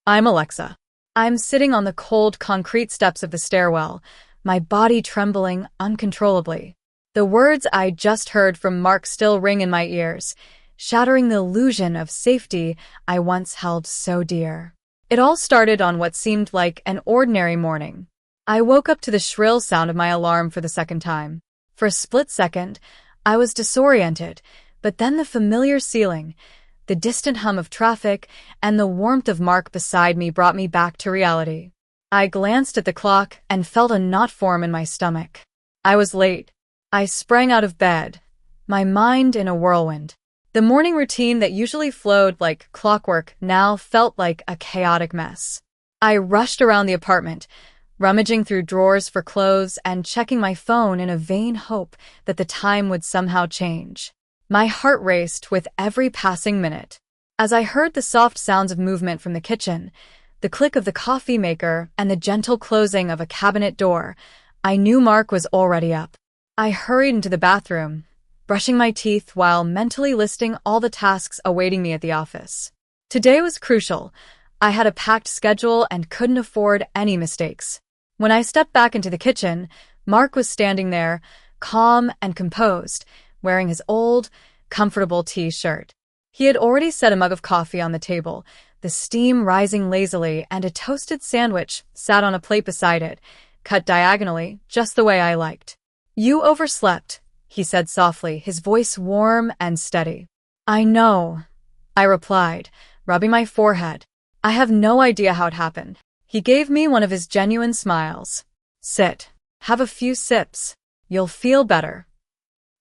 I'm Alexa. I'm sitting on the cold concrete steps of the stairwell, my body trembling uncontrollably. The words I just heard from Mark still ring in my ears, shattering the illusion of safety I once held so dear. It all started on what seemed like an ordinary morning. I woke up to the shrill sound of my alarm for the second time. For a split second, I was disoriented, but then the familiar ceiling, the distant hum of traffic, and the warmth of Mark beside me brought me back to reality. I glanced at the clock and felt a knot form in my stomach. I was late. I sprang out of bed, my mind in a whirlwind. The morning routine that usually flowed like clockwork now felt like a chaotic mess. I rushed around the apartment, rummaging through drawers for clothes and checking my phone in a vain hope that the time would somehow change. My heart raced with every passing minute. As I heard the soft sounds of movement from the kitchen, the click of the coffee maker, and the gentle closing of a cabinet door, I knew Mark was already up. I hurried into the bathroom, brushing my teeth while mentally listing all the tasks awaiting me at the office. Today was crucial. I had a packed schedule and couldn't afford any mistakes. When I stepped back into the kitchen, Mark was standing there, calm and composed, wearing his old, comfortable T-shirt. He had already set a mug of coffee on the table, the steam rising lazily, and a toasted sandwich sat on a plate beside it, cut diagonally, just the way I liked. "You overslept," he said softly, his voice warm and steady. "I know," I replied, rubbing my forehead. "I have no idea how it happened." He gave me one of his genuine smiles. "Sit. Have a few sips. You'll feel better."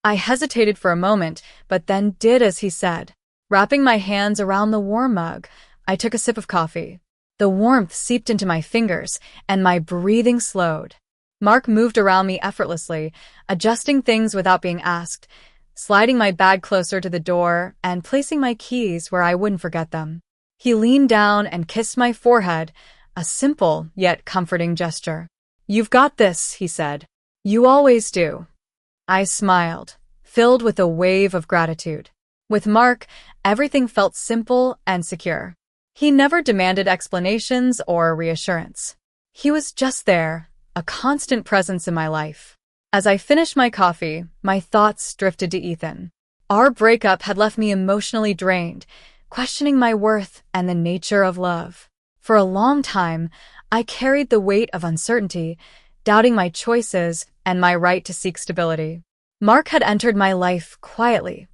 I hesitated for a moment, but then did as he said. Wrapping my hands around the warm mug, I took a sip of coffee. The warmth seeped into my fingers, and my breathing slowed. Mark moved around me effortlessly, adjusting things without being asked, sliding my bag closer to the door and placing my keys where I wouldn't forget them. He leaned down and kissed my forehead, a simple yet comforting gesture. "You've got this," he said. "You always do." I smiled, filled with a wave of gratitude. With Mark, everything felt simple and secure. He never demanded explanations or reassurance. He was just there, a constant presence in my life. As I finished my coffee, my thoughts drifted to Ethan. Our breakup had left me emotionally drained, questioning my worth and the nature of love. For a long time, I carried the weight of uncertainty, doubting my choices and my right to seek stability. Mark had entered my life quietly,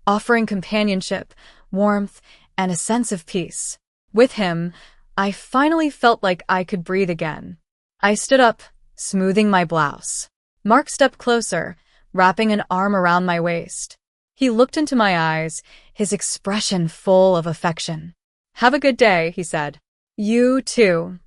offering companionship, warmth, and a sense of peace. With him, I finally felt like I could breathe again. I stood up, smoothing my blouse. Mark stepped closer, wrapping an arm around my waist. He looked into my eyes, his expression full of affection. "Have a good day," he said. "You too,"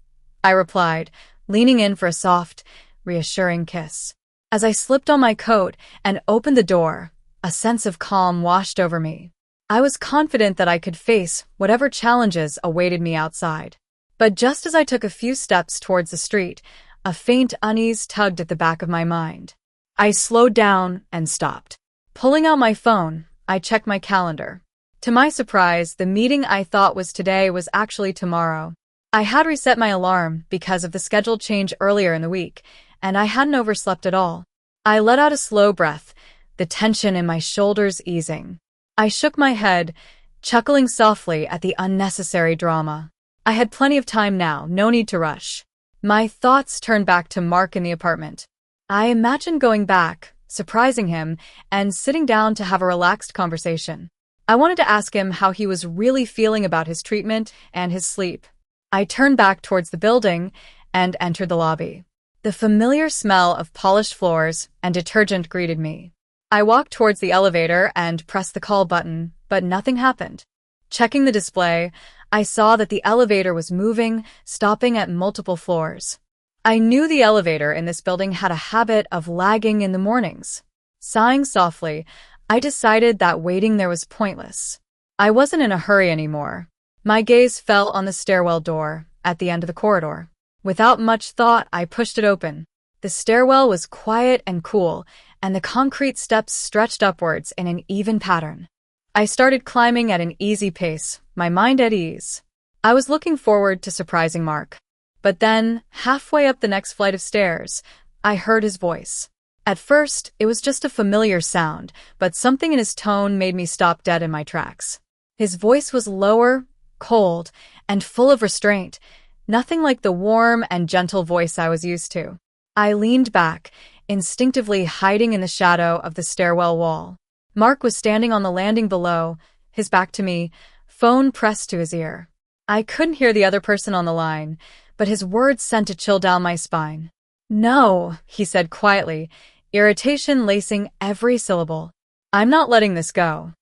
I replied, leaning in for a soft, reassuring kiss. As I slipped on my coat and opened the door, a sense of calm washed over me. I was confident that I could face whatever challenges awaited me outside. But just as I took a few steps towards the street, a faint unease tugged at the back of my mind. I slowed down and stopped. Pulling out my phone, I checked my calendar. To my surprise, the meeting I thought was today was actually tomorrow. I had reset my alarm because of the scheduled change earlier in the week, and I hadn't overslept at all. I let out a slow breath, the tension in my shoulders easing. I shook my head, chuckling softly at the unnecessary drama. I had plenty of time now, no need to rush. My thoughts turned back to Mark in the apartment. I imagined going back, surprising him, and sitting down to have a relaxed conversation. I wanted to ask him how he was really feeling about his treatment and his sleep. I turned back towards the building and entered the lobby. The familiar smell of polished floors and detergent greeted me. I walked towards the elevator and pressed the call button, but nothing happened. Checking the display, I saw that the elevator was moving, stopping at multiple floors. I knew the elevator in this building had a habit of lagging in the mornings. Sighing softly, I decided that waiting there was pointless. I wasn't in a hurry anymore. My gaze fell on the stairwell door at the end of the corridor. Without much thought, I pushed it open. The stairwell was quiet and cool, and the concrete steps stretched upwards in an even pattern. I started climbing at an easy pace, my mind at ease. I was looking forward to surprising Mark. But then, halfway up the next flight of stairs, I heard his voice. At first, it was just a familiar sound, but something in his tone made me stop dead in my tracks. His voice was lower, cold, and full of restraint, nothing like the warm and gentle voice I was used to. I leaned back, instinctively hiding in the shadow of the stairwell wall. Mark was standing on the landing below, his back to me, phone pressed to his ear. I couldn't hear the other person on the line, but his words sent a chill down my spine. "No," he said quietly, irritation lacing every syllable. "I'm not letting this go."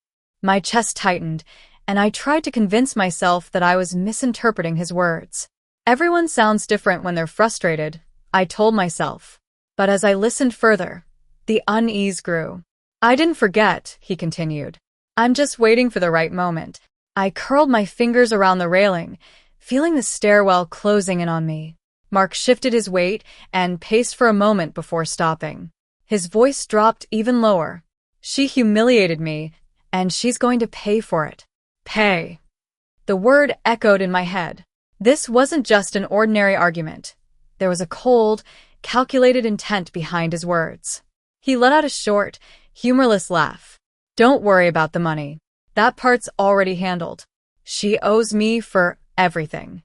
My chest tightened, and I tried to convince myself that I was misinterpreting his words. Everyone sounds different when they're frustrated, I told myself. But as I listened further, the unease grew. "I didn't forget," he continued. "I'm just waiting for the right moment." I curled my fingers around the railing, feeling the stairwell closing in on me. Mark shifted his weight and paced for a moment before stopping. His voice dropped even lower. "She humiliated me, and she's going to pay for it." Pay. The word echoed in my head. This wasn't just an ordinary argument. There was a cold, calculated intent behind his words. He let out a short, humorless laugh. "Don't worry about the money. That part's already handled. She owes me for everything."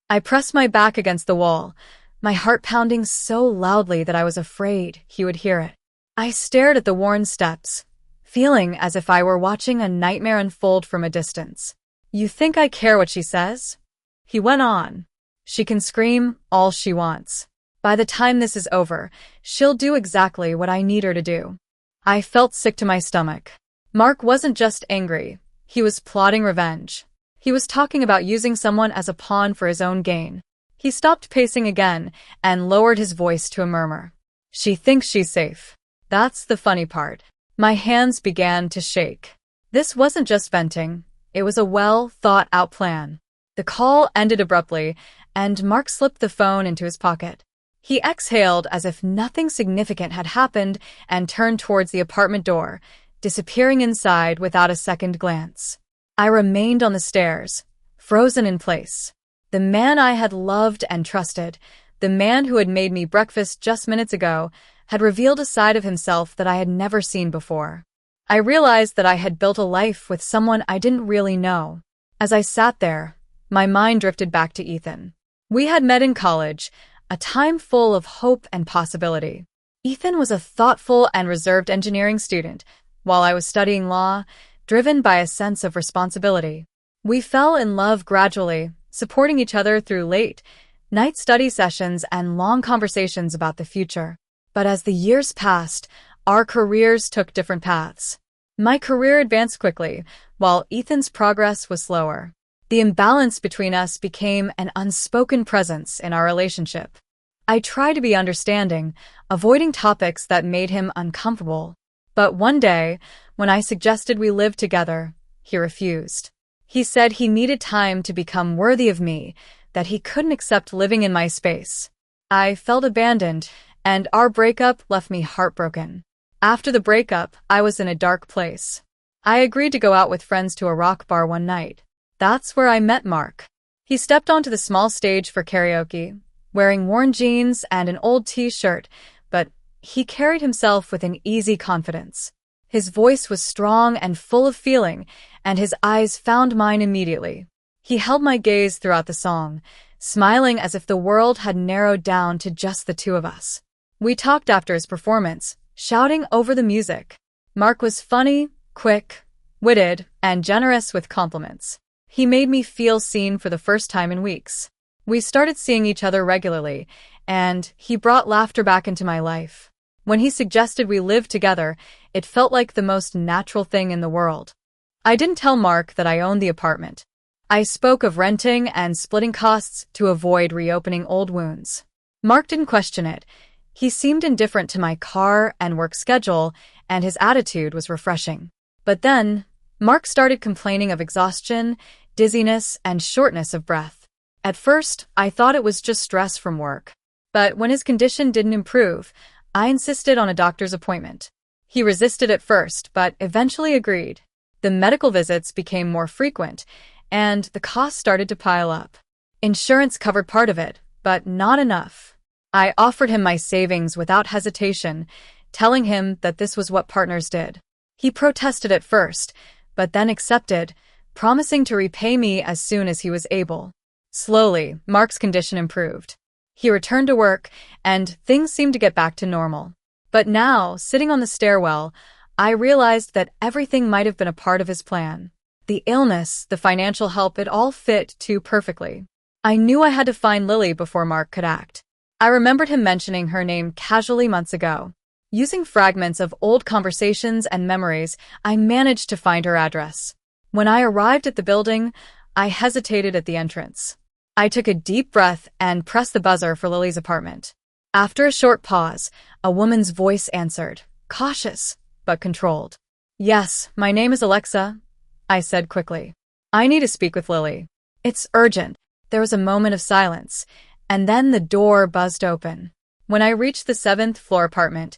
I pressed my back against the wall, my heart pounding so loudly that I was afraid he would hear it. I stared at the worn steps, feeling as if I were watching a nightmare unfold from a distance. "You think I care what she says?" He went on. "She can scream all she wants. By the time this is over, she'll do exactly what I need her to do." I felt sick to my stomach. Mark wasn't just angry, he was plotting revenge. He was talking about using someone as a pawn for his own gain. He stopped pacing again and lowered his voice to a murmur. "She thinks she's safe. That's the funny part." My hands began to shake. This wasn't just venting, it was a well-thought-out plan. The call ended abruptly, and Mark slipped the phone into his pocket. He exhaled as if nothing significant had happened and turned towards the apartment door, disappearing inside without a second glance. I remained on the stairs, frozen in place. The man I had loved and trusted, the man who had made me breakfast just minutes ago, had revealed a side of himself that I had never seen before. I realized that I had built a life with someone I didn't really know. As I sat there, my mind drifted back to Ethan. We had met in college, a time full of hope and possibility. Ethan was a thoughtful and reserved engineering student, while I was studying law, driven by a sense of responsibility. We fell in love gradually, supporting each other through late-night study sessions and long conversations about the future. But as the years passed, our careers took different paths. My career advanced quickly, while Ethan's progress was slower. The imbalance between us became an unspoken presence in our relationship. I tried to be understanding, avoiding topics that made him uncomfortable. But one day, when I suggested we live together, he refused. He said he needed time to become worthy of me, that he couldn't accept living in my space. I felt abandoned, and our breakup left me heartbroken. After the breakup, I was in a dark place. I agreed to go out with friends to a rock bar one night. That's where I met Mark. He stepped onto the small stage for karaoke, wearing worn jeans and an old t-shirt, but he carried himself with an easy confidence. His voice was strong and full of feeling, and his eyes found mine immediately. He held my gaze throughout the song, smiling as if the world had narrowed down to just the two of us. We talked after his performance, shouting over the music. Mark was funny, quick, witted, and generous with compliments. He made me feel seen for the first time in weeks. We started seeing each other regularly, and he brought laughter back into my life. When he suggested we live together, it felt like the most natural thing in the world. I didn't tell Mark that I owned the apartment. I spoke of renting and splitting costs to avoid reopening old wounds. Mark didn't question it. He seemed indifferent to my car and work schedule, and his attitude was refreshing. But then, Mark started complaining of exhaustion, dizziness, and shortness of breath. At first, I thought it was just stress from work. But when his condition didn't improve, I insisted on a doctor's appointment. He resisted at first, but eventually agreed. The medical visits became more frequent, and the cost started to pile up. Insurance covered part of it, but not enough. I offered him my savings without hesitation, telling him that this was what partners did. He protested at first, but then accepted, promising to repay me as soon as he was able. Slowly, Mark's condition improved. He returned to work, and things seemed to get back to normal. But now, sitting on the stairwell, I realized that everything might have been a part of his plan. The illness, the financial help, it all fit too perfectly. I knew I had to find Lily before Mark could act. I remembered him mentioning her name casually months ago. Using fragments of old conversations and memories, I managed to find her address. When I arrived at the building, I hesitated at the entrance. I took a deep breath and pressed the buzzer for Lily's apartment. After a short pause, a woman's voice answered, cautious, but controlled. "Yes, my name is Alexa," I said quickly. "I need to speak with Lily. It's urgent." There was a moment of silence, and then the door buzzed open. When I reached the 7th floor apartment,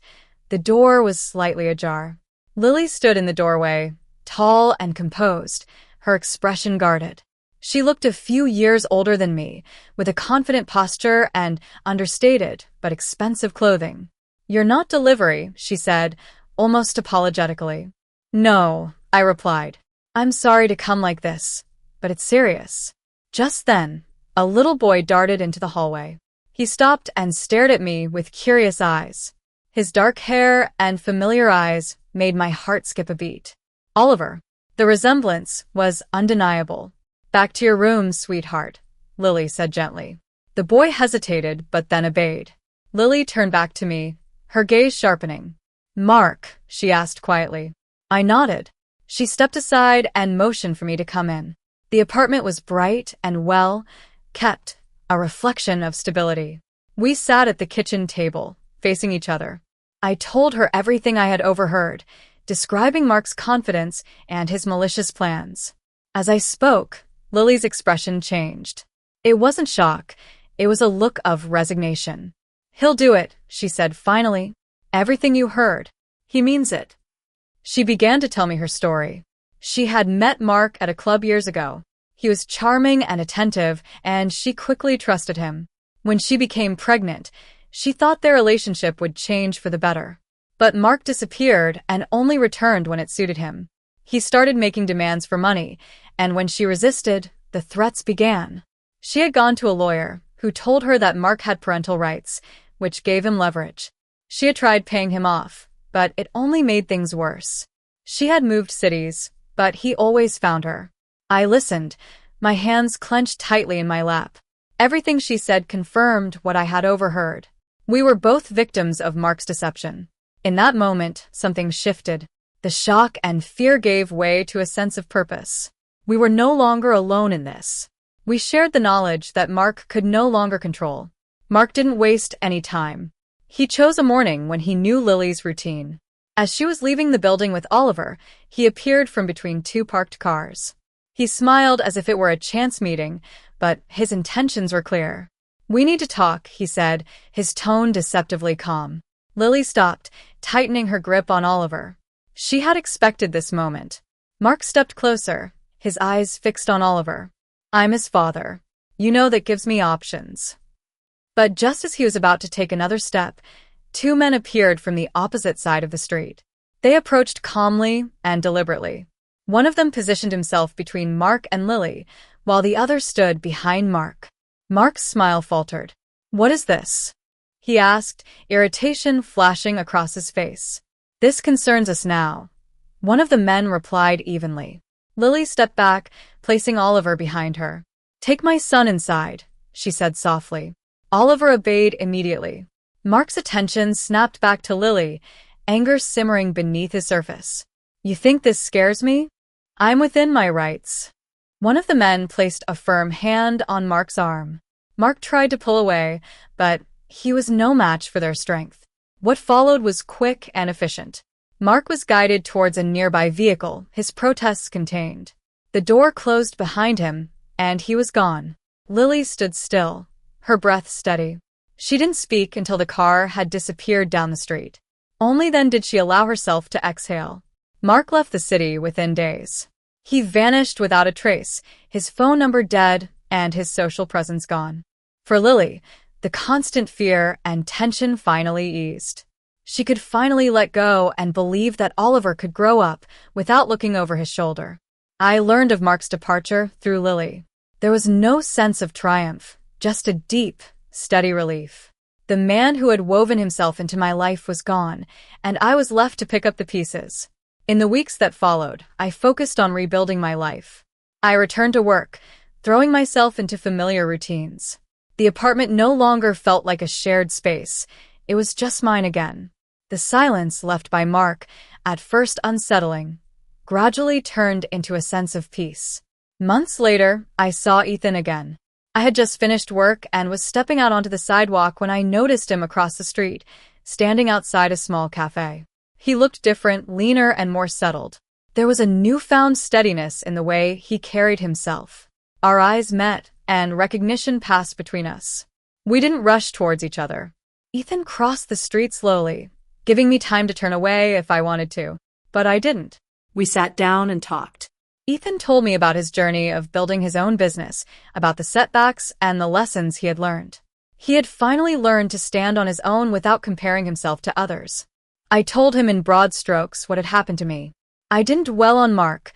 the door was slightly ajar. Lily stood in the doorway, tall and composed, her expression guarded. She looked a few years older than me, with a confident posture and understated but expensive clothing. "You're not delivery," she said, almost apologetically. "No," I replied. "I'm sorry to come like this, but it's serious." Just then, a little boy darted into the hallway. He stopped and stared at me with curious eyes. His dark hair and familiar eyes made my heart skip a beat. Oliver. The resemblance was undeniable. "Back to your room, sweetheart," Lily said gently. The boy hesitated, but then obeyed. Lily turned back to me, her gaze sharpening. "Mark," she asked quietly. I nodded. She stepped aside and motioned for me to come in. The apartment was bright and well kept, a reflection of stability. We sat at the kitchen table, facing each other. I told her everything I had overheard, describing Mark's confidence and his malicious plans. As I spoke, Lily's expression changed. It wasn't shock, it was a look of resignation. "He'll do it," she said finally. "Everything you heard. He means it." She began to tell me her story. She had met Mark at a club years ago. He was charming and attentive, and she quickly trusted him. When she became pregnant, she thought their relationship would change for the better. But Mark disappeared and only returned when it suited him. He started making demands for money, and when she resisted, the threats began. She had gone to a lawyer, who told her that Mark had parental rights, which gave him leverage. She had tried paying him off, but it only made things worse. She had moved cities, but he always found her. I listened, my hands clenched tightly in my lap. Everything she said confirmed what I had overheard. We were both victims of Mark's deception. In that moment, something shifted. The shock and fear gave way to a sense of purpose. We were no longer alone in this. We shared the knowledge that Mark could no longer control. Mark didn't waste any time. He chose a morning when he knew Lily's routine. As she was leaving the building with Oliver, he appeared from between two parked cars. He smiled as if it were a chance meeting, but his intentions were clear. "We need to talk," he said, his tone deceptively calm. Lily stopped, tightening her grip on Oliver. She had expected this moment. Mark stepped closer, his eyes fixed on Oliver. "I'm his father. You know that gives me options." But just as he was about to take another step, two men appeared from the opposite side of the street. They approached calmly and deliberately. One of them positioned himself between Mark and Lily, while the other stood behind Mark. Mark's smile faltered. "What is this?" he asked, irritation flashing across his face. "This concerns us now," one of the men replied evenly. Lily stepped back, placing Oliver behind her. "Take my son inside," she said softly. Oliver obeyed immediately. Mark's attention snapped back to Lily, anger simmering beneath his surface. "You think this scares me? I'm within my rights." One of the men placed a firm hand on Mark's arm. Mark tried to pull away, but he was no match for their strength. What followed was quick and efficient. Mark was guided towards a nearby vehicle, his protests contained. The door closed behind him, and he was gone. Lily stood still, her breath steady. She didn't speak until the car had disappeared down the street. Only then did she allow herself to exhale. Mark left the city within days. He vanished without a trace, his phone number dead, and his social presence gone. For Lily, the constant fear and tension finally eased. She could finally let go and believe that Oliver could grow up without looking over his shoulder. I learned of Mark's departure through Lily. There was no sense of triumph, just a deep, steady relief. The man who had woven himself into my life was gone, and I was left to pick up the pieces. In the weeks that followed, I focused on rebuilding my life. I returned to work, throwing myself into familiar routines. The apartment no longer felt like a shared space. It was just mine again. The silence left by Mark, at first unsettling, gradually turned into a sense of peace. Months later, I saw Ethan again. I had just finished work and was stepping out onto the sidewalk when I noticed him across the street, standing outside a small cafe. He looked different, leaner, and more settled. There was a newfound steadiness in the way he carried himself. Our eyes met, and recognition passed between us. We didn't rush towards each other. Ethan crossed the street slowly, giving me time to turn away if I wanted to, but I didn't. We sat down and talked. Ethan told me about his journey of building his own business, about the setbacks and the lessons he had learned. He had finally learned to stand on his own without comparing himself to others. I told him in broad strokes what had happened to me. I didn't dwell on Mark.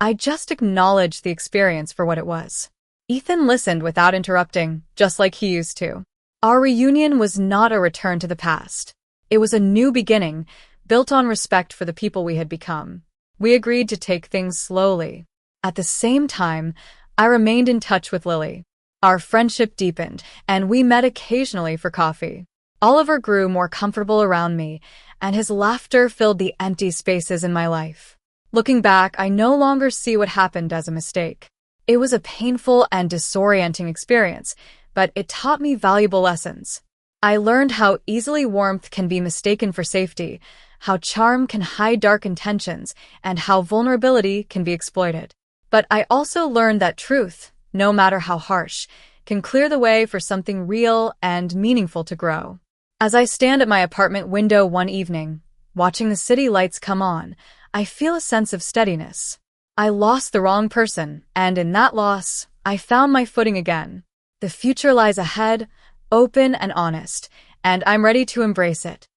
I just acknowledged the experience for what it was. Ethan listened without interrupting, just like he used to. Our reunion was not a return to the past. It was a new beginning, built on respect for the people we had become. We agreed to take things slowly. At the same time, I remained in touch with Lily. Our friendship deepened, and we met occasionally for coffee. Oliver grew more comfortable around me, and his laughter filled the empty spaces in my life. Looking back, I no longer see what happened as a mistake. It was a painful and disorienting experience, but it taught me valuable lessons. I learned how easily warmth can be mistaken for safety, how charm can hide dark intentions, and how vulnerability can be exploited. But I also learned that truth, no matter how harsh, can clear the way for something real and meaningful to grow. As I stand at my apartment window one evening, watching the city lights come on, I feel a sense of steadiness. I lost the wrong person, and in that loss, I found my footing again. The future lies ahead, open and honest, and I'm ready to embrace it.